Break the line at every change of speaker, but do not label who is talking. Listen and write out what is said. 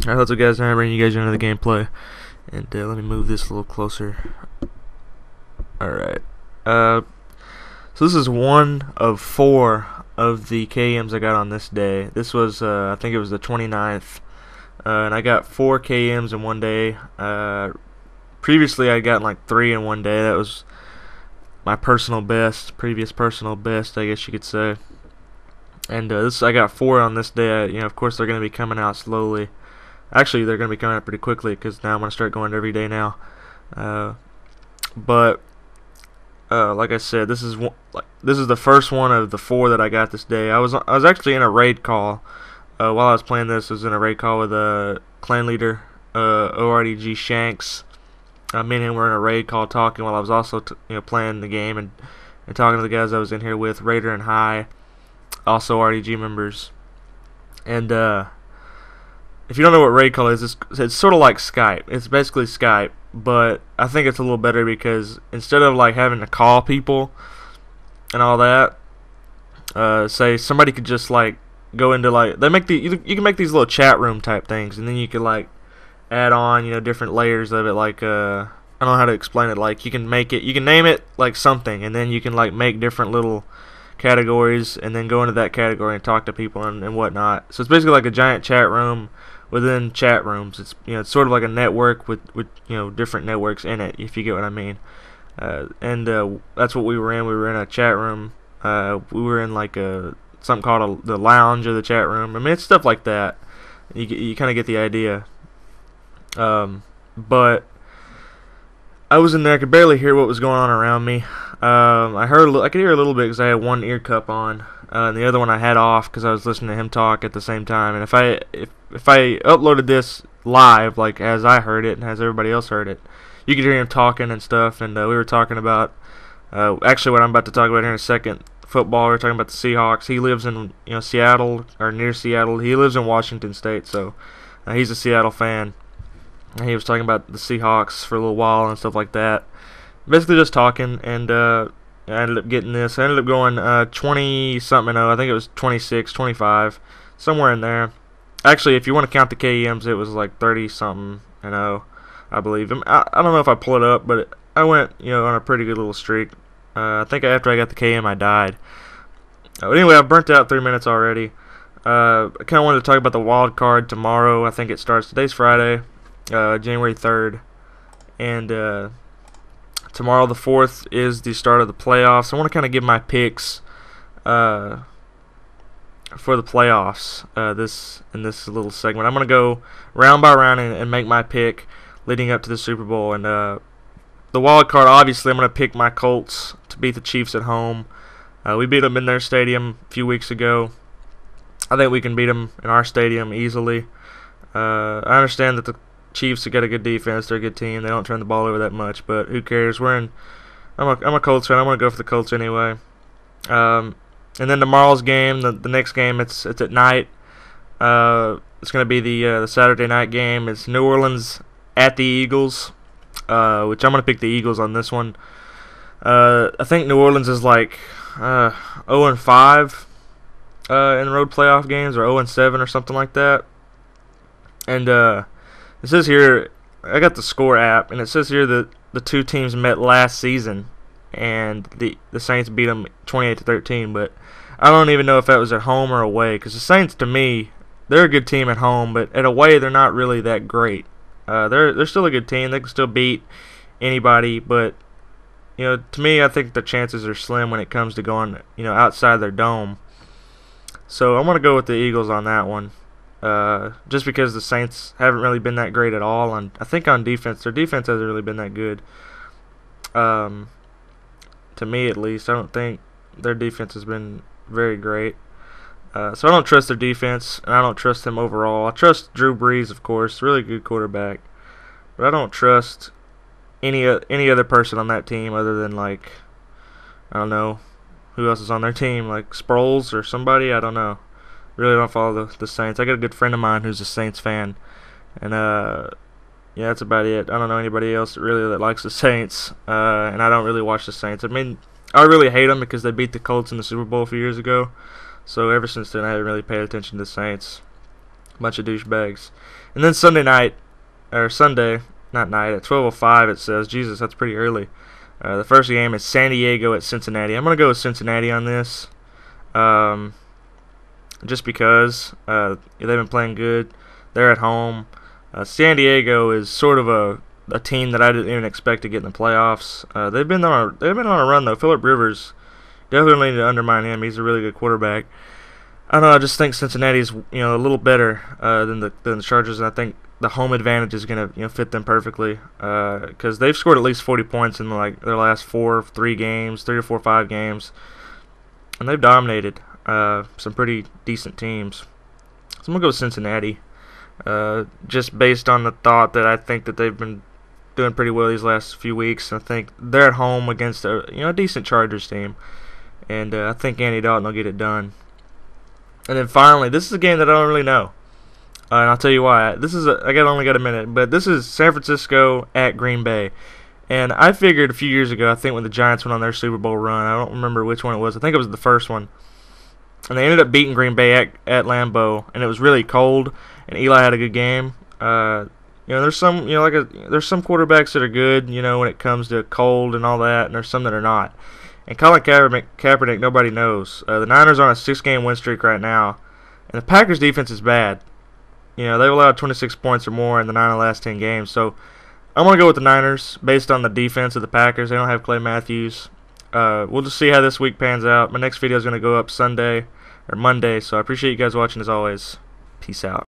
Alright, what's up guys, I'm bringing you guys another gameplay, and let me move this a little closer. Alright, so this is one of 4 of the K.E.Ms I got on this day. This was, I think it was the 29th, and I got 4 K.E.Ms in one day. Previously I got like 3 in one day. That was my personal best, previous personal best, I guess you could say. And this, I got 4 on this day. You know, of course they're going to be coming out slowly. Actually, they're going to be coming out pretty quickly because now I'm going to start going every day now. But like I said, this is the first one of the 4 that I got this day. I was actually in a raid call while I was playing this. I was in a raid call with a clan leader, ORDG Shanks. Me and him were in a raid call talking while I was also playing the game and talking to the guys I was in here with, Raider and High, also RDG members. And if you don't know what raid call is, it's sort of like Skype. It's basically Skype, but I think it's a little better because instead of like having to call people and all that, say somebody could just like go into like you can make these little chat room type things, and then you could like add on different layers of it. Like I don't know how to explain it. Like you can name it like something, and then you can like make different little categories and then go into that category and talk to people and whatnot. So it's basically like a giant chat room within chat rooms. It's it's sort of like a network with different networks in it, if you get what I mean. And that's what we were in. We were in a chat room. We were in like something called the lounge of the chat room. I mean, it's stuff like that. You kind of get the idea. But I was in there. I could barely hear what was going on around me. I could hear a little bit because I had one ear cup on, and the other one I had off because I was listening to him talk at the same time. And if I uploaded this live, like as I heard it and as everybody else heard it, you could hear him talking and stuff. And we were talking about actually what I'm about to talk about here in a second. Football. We were talking about the Seahawks. He lives in Seattle, or near Seattle. He lives in Washington State, so he's a Seattle fan. He was talking about the Seahawks for a little while and stuff like that. Basically just talking, and I ended up getting this. I ended up going 20-something and 0. I think it was 26, 25, somewhere in there. Actually, if you want to count the K.E.Ms, it was like 30-something and 0, I believe. I don't know if I pull it up, but I went on a pretty good little streak. I think after I got the K.E.M, I died. But anyway, I burnt out 3 minutes already. I kind of wanted to talk about the wild card tomorrow. I think it starts. Today's Friday. January 3rd, and tomorrow the 4th is the start of the playoffs. I want to kind of give my picks for the playoffs in this little segment. I'm going to go round by round and make my pick leading up to the Super Bowl. And the wild card, obviously, I'm going to pick my Colts to beat the Chiefs at home. We beat them in their stadium a few weeks ago. I think we can beat them in our stadium easily. I understand that the Chiefs have got a good defense. They're a good team. They don't turn the ball over that much, but who cares? I'm a Colts fan. I'm gonna go for the Colts anyway. And then tomorrow's game, the next game, it's at night. It's gonna be the Saturday night game. It's New Orleans at the Eagles, which I'm gonna pick the Eagles on this one. I think New Orleans is like 0-5 in road playoff games, or 0-7 or something like that. And it says here, I got the score app, and it says here that the two teams met last season, and the Saints beat them 28-13. But I don't even know if that was at home or away, because the Saints, to me, they're a good team at home, but at away they're not really that great. They're still a good team. They can still beat anybody, but to me, I think the chances are slim when it comes to going outside their dome. So I'm gonna go with the Eagles on that one. Just because the Saints haven't really been that great at all, and I think on defense, their defense hasn't really been that good. To me, at least, I don't think their defense has been very great. So I don't trust their defense, and I don't trust them overall. I trust Drew Brees, of course, really good quarterback, but I don't trust any other person on that team other than like I don't know who else is on their team, like Sproles or somebody. I don't know. Really don't follow the Saints. I got a good friend of mine who's a Saints fan, and yeah, that's about it. I don't know anybody else really that likes the Saints, and I don't really watch the Saints. I mean, I really hate them because they beat the Colts in the Super Bowl a few years ago, so ever since then I haven't really paid attention to the Saints. Bunch of douchebags. And then Sunday night, or Sunday, not night, at 12:05 it says, Jesus, that's pretty early. The first game is San Diego at Cincinnati. I'm going to go with Cincinnati on this. Just because they've been playing good. They're at home. San Diego is sort of a team that I didn't even expect to get in the playoffs. They've been on a run though. Phillip Rivers, definitely need to undermine him. He's a really good quarterback. I don't know. I just think Cincinnati's a little better than the Chargers, and I think the home advantage is going to fit them perfectly because they've scored at least 40 points in like their last 3 games, 3 or 4, 5 games, and they've dominated some pretty decent teams. So I'm gonna go with Cincinnati, just based on the thought that I think that they've been doing pretty well these last few weeks. I think they're at home against a decent Chargers team, and I think Andy Dalton will get it done. And then finally, this is a game that I don't really know. And I'll tell you why. I only got a minute, but this is San Francisco at Green Bay. And I figured a few years ago, I think when the Giants went on their Super Bowl run, I don't remember which one it was. I think it was the first one. And they ended up beating Green Bay at Lambeau, and it was really cold. And Eli had a good game. There's some there's some quarterbacks that are good, when it comes to cold and all that, and there's some that are not. And Colin Kaepernick, nobody knows. The Niners are on a 6-game win streak right now, and the Packers' defense is bad. They've allowed 26 points or more in the 9 of the last 10 games. So I'm going to go with the Niners based on the defense of the Packers. They don't have Clay Matthews. We'll just see how this week pans out. My next video is going to go up Monday. So I appreciate you guys watching as always. Peace out.